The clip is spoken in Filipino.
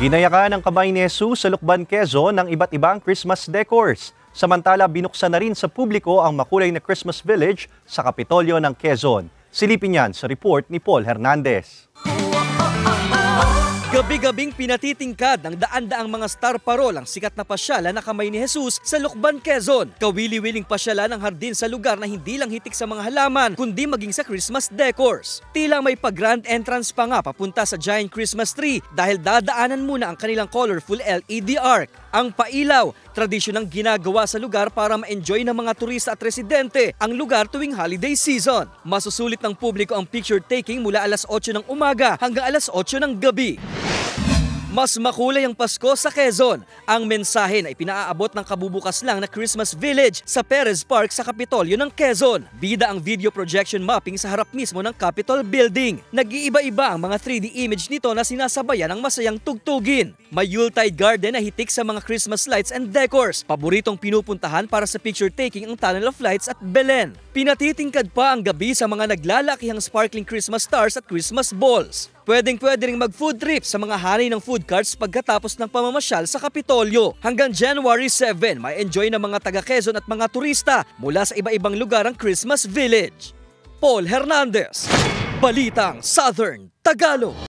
Ginayakan ng kamay ni Jesus sa Lukban, Quezon ng iba't ibang Christmas decors. Samantala, binuksan na rin sa publiko ang makulay na Christmas Village sa Kapitolyo ng Quezon. Silipin yan sa report ni Paul Hernandez. Gabi-gabing pinatitingkad ng daan-daang mga star parol ang sikat na pasyalan na kamay ni Jesus sa Lukban, Quezon. Kawili-wiling pasyalan ng hardin sa lugar na hindi lang hitik sa mga halaman kundi maging sa Christmas decors. Tila may pag-grand entrance pa nga papunta sa giant Christmas tree dahil dadaanan muna ang kanilang colorful LED arc. Ang pailaw, tradisyonang ginagawa sa lugar para ma-enjoy ng mga turista at residente ang lugar tuwing holiday season. Masusulit ng publiko ang picture taking mula alas 8 ng umaga hanggang alas 8 ng gabi. Mas makulay ang Pasko sa Quezon. Ang mensahe na ipinaaabot ng kabubukas lang na Christmas Village sa Perez Park sa Kapitolyo ng Quezon. Bida ang video projection mapping sa harap mismo ng Capitol Building. Nag-iiba-iba ang mga 3D image nito na sinasabayan ng masayang tugtugin. May Yuletide garden na hitik sa mga Christmas lights and decors. Paboritong pinupuntahan para sa picture taking ang Tunnel of Lights at Belen. Pinatitingkad pa ang gabi sa mga naglalakihang sparkling Christmas stars at Christmas balls. Pwedeng-pwede ring mag-food trip sa mga hanay ng food carts pagkatapos ng pamamasyal sa Kapitolyo. Hanggang January 7, may enjoy ng mga taga-Quezon at mga turista mula sa iba-ibang lugar ang Christmas Village. Paul Hernandez, Balitang Southern Tagalog.